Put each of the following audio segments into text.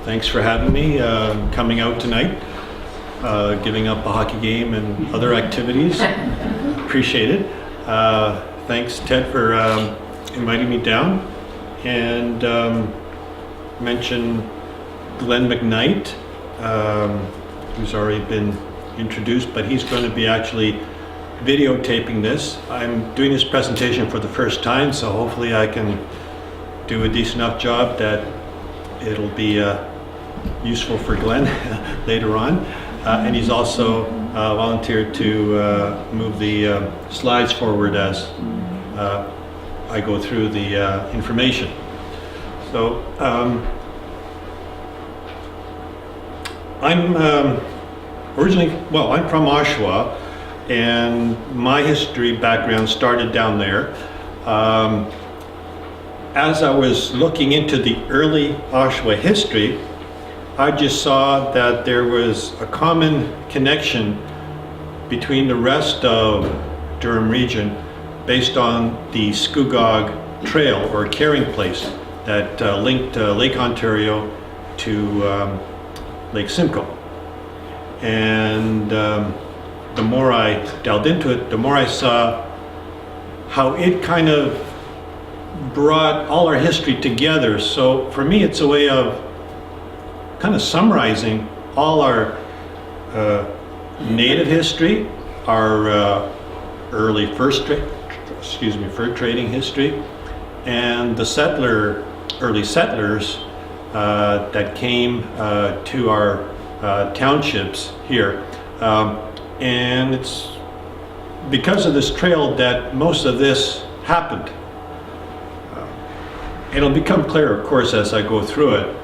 Thanks for having me, coming out tonight, giving up a hockey game and other activities. Appreciate it. Thanks, Ted, for inviting me down. And mention Glenn McKnight, who's already been introduced, but he's going to be actually videotaping this. I'm doing this presentation for the first time, so hopefully I can do a decent enough job that it'll be useful for Glenn later on. And he's also volunteered to move the slides forward as I go through the information. So I'm originally, well, I'm from Oshawa, and my history background started down there. As I was looking into the early Oshawa history, I just saw that there was a common connection between the rest of Durham region based on the Scugog Trail, or carrying place, that linked Lake Ontario to Lake Simcoe. And the more I delved into it, the more I saw how it kind of brought all our history together. So for me, it's a way of kind of summarizing all our native history, our early fur trading history, and the early settlers that came to our townships here. And it's because of this trail that most of this happened. It'll become clear, of course, as I go through it,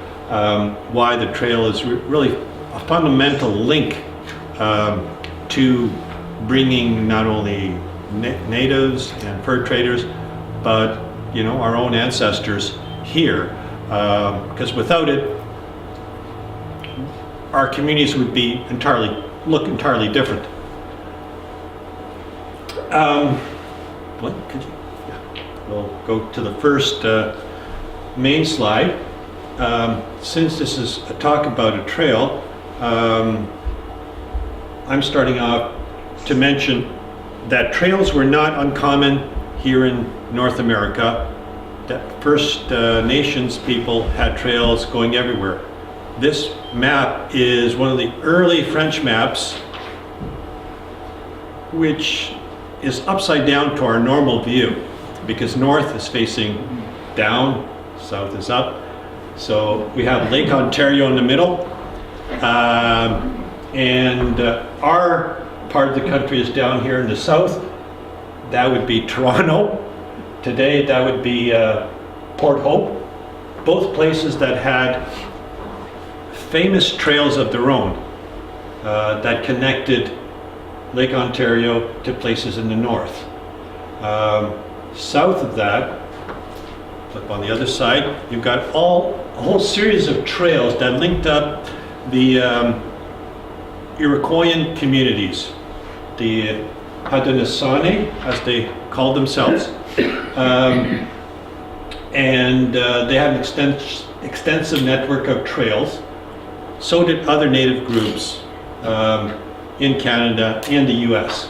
why the trail is really a fundamental link to bringing not only natives and fur traders, but our own ancestors here. Because without it, our communities would be look entirely different. We'll go to the first main slide. Since this is a talk about a trail, I'm starting off to mention that trails were not uncommon here in North America. That First Nations people had trails going everywhere. This map is one of the early French maps, which is upside down to our normal view, because north is facing down, south is up. So we have Lake Ontario in the middle, and our part of the country is down here in the south. That would be Toronto. Today that would be Port Hope, both places that had famous trails of their own that connected Lake Ontario to places in the north. South of that, flip on the other side, you've got a whole series of trails that linked up the Iroquoian communities, the Haudenosaunee, as they called themselves. And they had an extensive network of trails. So did other native groups in Canada and the US.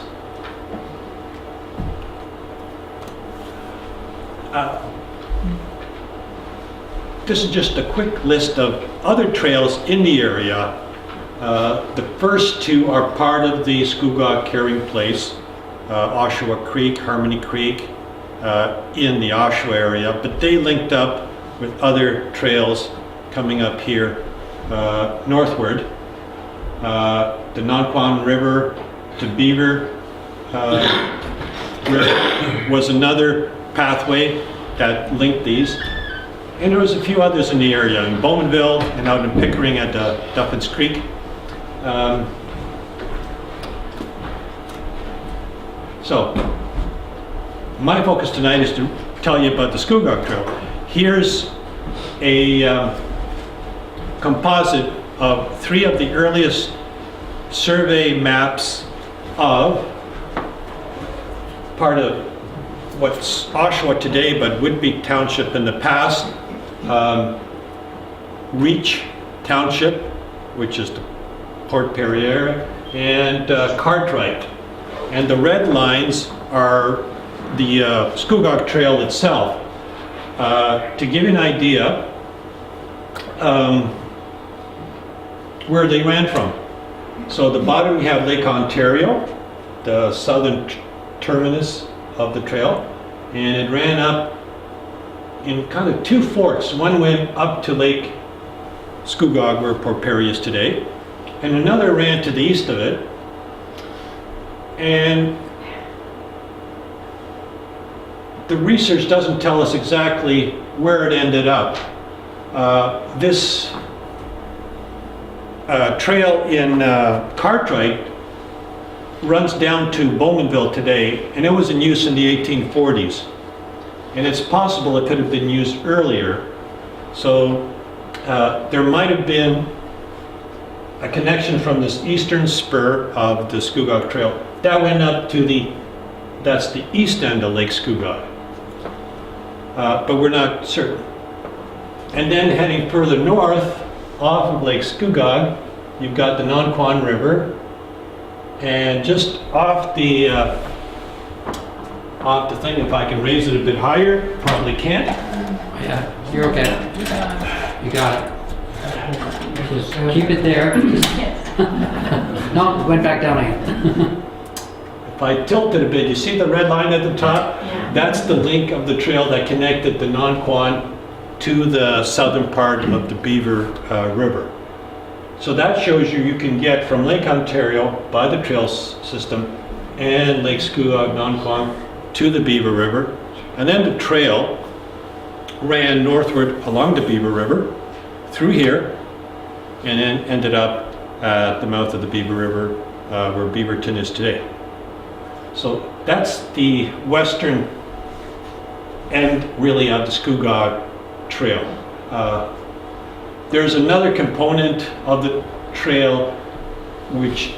This is just a quick list of other trails in the area. The first two are part of the Scugog carrying place, Oshawa Creek, Harmony Creek, in the Oshawa area, but they linked up with other trails coming up here northward. The Nonquan River to Beaver River was another pathway that linked these. And there was a few others in the area, in Bowmanville and out in Pickering at Duffins Creek. So, my focus tonight is to tell you about the Scugog Trail. Here's a composite of 3 of the earliest survey maps of part of what's Oshawa today, but Whitby Township in the past. Reach Township, which is the Port Perry area, and Cartwright. And the red lines are the Scugog Trail itself. To give you an idea where they ran from. So the bottom we have Lake Ontario, the southern terminus of the trail, and it ran up in kind of two forks. One went up to Lake Scugog, where Port Perry is today, and another ran to the east of it. And the research doesn't tell us exactly where it ended up. This trail in Cartwright runs down to Bowmanville today, and it was in use in the 1840s. And it's possible it could have been used earlier. So there might have been a connection from this eastern spur of the Scugog Trail. That went up to that's the east end of Lake Scugog. But we're not certain. And then heading further north, off of Lake Scugog, you've got the Nonquan River, and just off the thing, if I can raise it a bit higher, probably can't. Oh, yeah, you're okay. You got it. Just keep it there. No, it went back down again. If I tilt it a bit, you see the red line at the top? Yeah. That's the link of the trail that connected the Nonquan to the southern part of the Beaver River. So that shows you can get from Lake Ontario by the trail system and Lake Scugog, Nonquan to the Beaver River. And then the trail ran northward along the Beaver River through here and then ended up at the mouth of the Beaver River where Beaverton is today. So that's the western end really of the Scugog Trail. There's another component of the trail which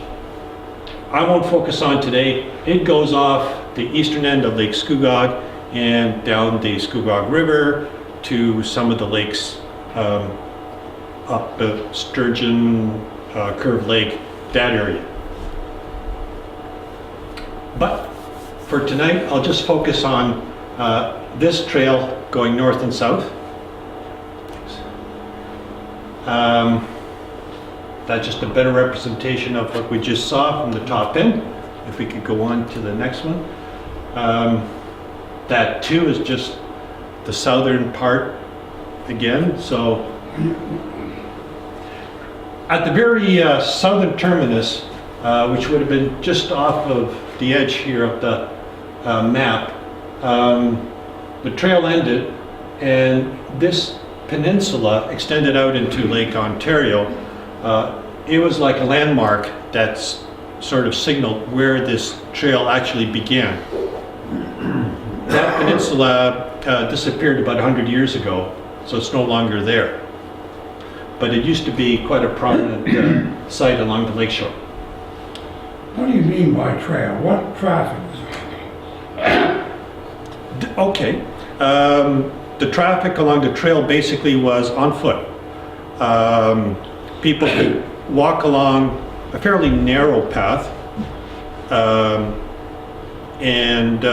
I won't focus on today. It goes off the eastern end of Lake Scugog and down the Scugog River to some of the lakes up Sturgeon, Curve Lake, that area. But for tonight, I'll just focus on this trail going north and south. That's just a better representation of what we just saw from the top end. If we could go on to the next one. That too is just the southern part again. So at the very southern terminus, which would have been just off of the edge here of the map, the trail ended, and this peninsula extended out into Lake Ontario. It was like a landmark that's sort of signaled where this trail actually began. That peninsula disappeared about 100 years ago, so it's no longer there. But it used to be quite a prominent site along the lakeshore. What do you mean by trail? What traffic is it? Okay. The traffic along the trail basically was on foot. People could walk along a fairly narrow path, and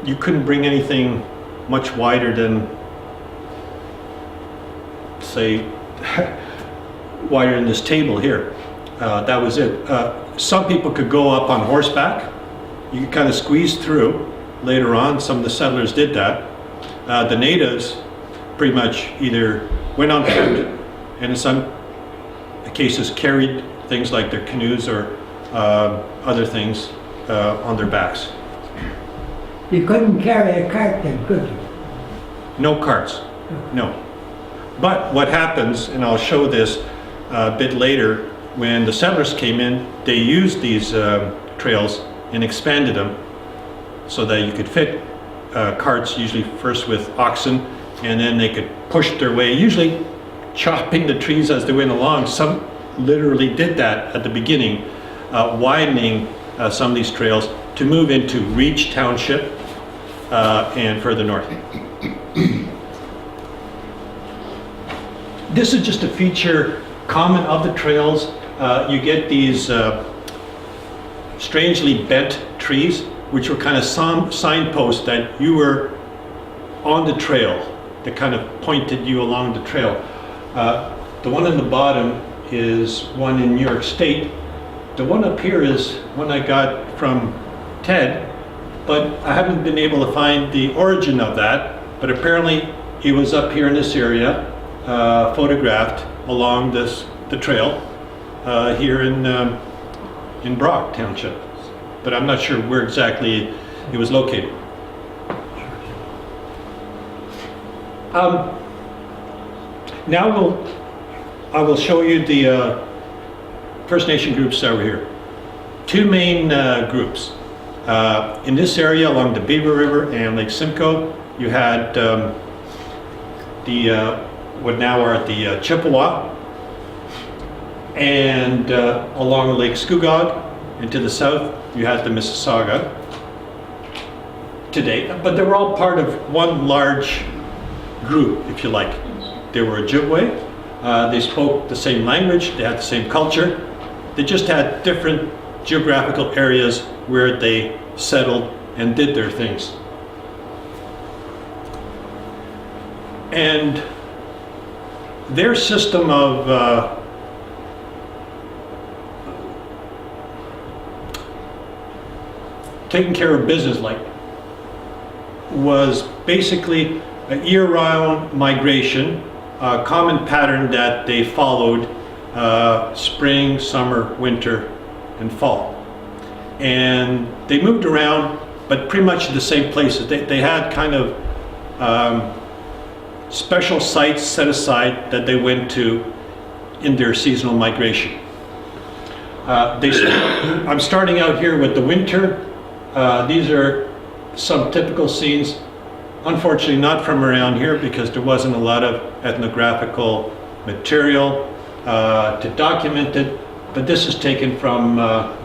you couldn't bring anything much wider than, say, wider than this table here. That was it. Some people could go up on horseback. You could kind of squeeze through. Later on, some of the settlers did that. The natives pretty much either went on foot and in some cases carried things like their canoes or other things on their backs. You couldn't carry a cart then, could you? No carts, no. But what happens, and I'll show this a bit later, when the settlers came in, they used these trails and expanded them so that you could fit carts, usually first with oxen, and then they could push their way, usually chopping the trees as they went along. Some literally did that at the beginning, widening some of these trails to move into Reach Township and further north. this is just a feature common of the trails. You get these strangely bent trees, which were kind of signposts that you were on the trail, that kind of pointed you along the trail. The one on the bottom is one in New York State. The one up here is one I got from Ted, but I haven't been able to find the origin of that. But apparently he was up here in this area, photographed along the trail here in Brock Township. But I'm not sure where exactly it was located. Now I will show you the First Nation groups that were here. Two main groups. In this area along the Beaver River and Lake Simcoe, you had what now are the Chippewa, and along Lake Scugog and to the south you had the Mississauga today, but they were all part of one large group, if you like. They were Ojibwe, they spoke the same language, they had the same culture, they just had different geographical areas where they settled and did their things. And their system of taking care of business was basically a year-round migration, a common pattern that they followed spring, summer, winter, and fall. And they moved around, but pretty much the same places. They had kind of special sites set aside that they went to in their seasonal migration. I'm starting out here with the winter. These are some typical scenes, unfortunately not from around here because there wasn't a lot of ethnographical material to document it, but this is taken from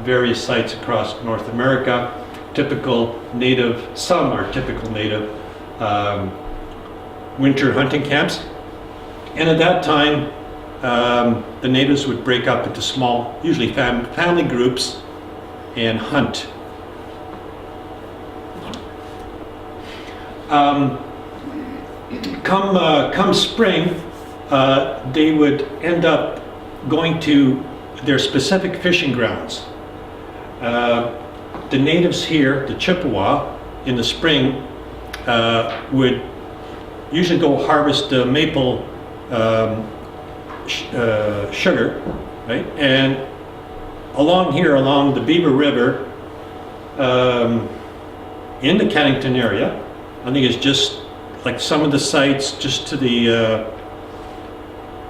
various sites across North America. Typical native, some are typical native winter hunting camps. And at that time, the natives would break up into small, usually family groups, and hunt. Come spring, they would end up going to their specific fishing grounds. The natives here, the Chippewa, in the spring would usually go harvest the maple sugar, right? And along here, along the Beaver River, in the Cannington area, I think it's just like some of the sites just to the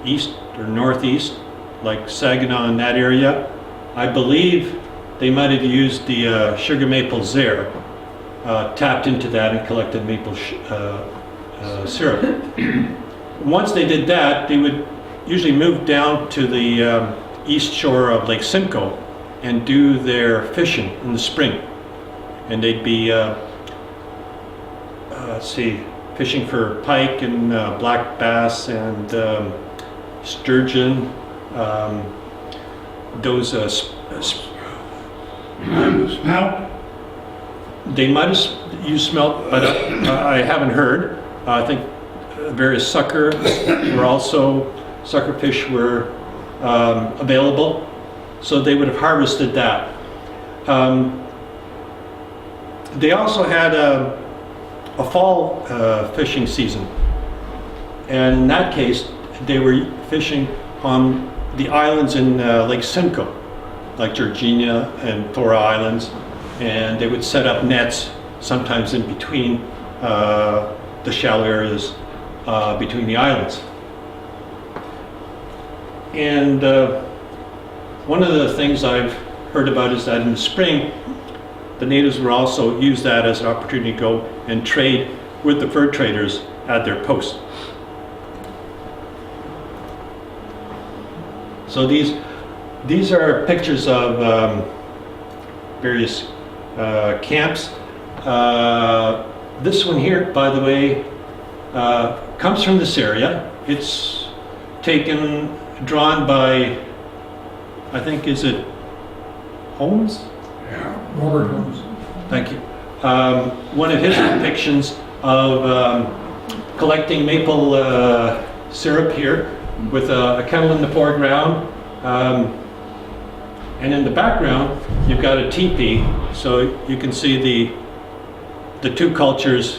east or northeast, like Saginaw in that area. I believe they might have used the sugar maples there, tapped into that and collected maple syrup. Once they did that, they would usually move down to the east shore of Lake Simcoe and do their fishing in the spring. And they'd be fishing for pike and black bass and sturgeon. Those Smelt? they might have used smelt, but I haven't heard. I think various sucker fish were available, so they would have harvested that. They also had a fall fishing season, and in that case they were fishing on the islands in Lake Simcoe, like Georgina and Thora Islands, and they would set up nets sometimes in between the shallow areas between the islands. And one of the things I've heard about is that in the spring the natives would also use that as an opportunity to go and trade with the fur traders at their posts. So these are pictures of various camps. This one here, by the way, comes from this area. It's drawn by, I think, is it Holmes? Yeah, Robert Holmes. Thank you. One of his depictions of collecting maple syrup here with a kettle in the foreground. And in the background, you've got a teepee, so you can see the two cultures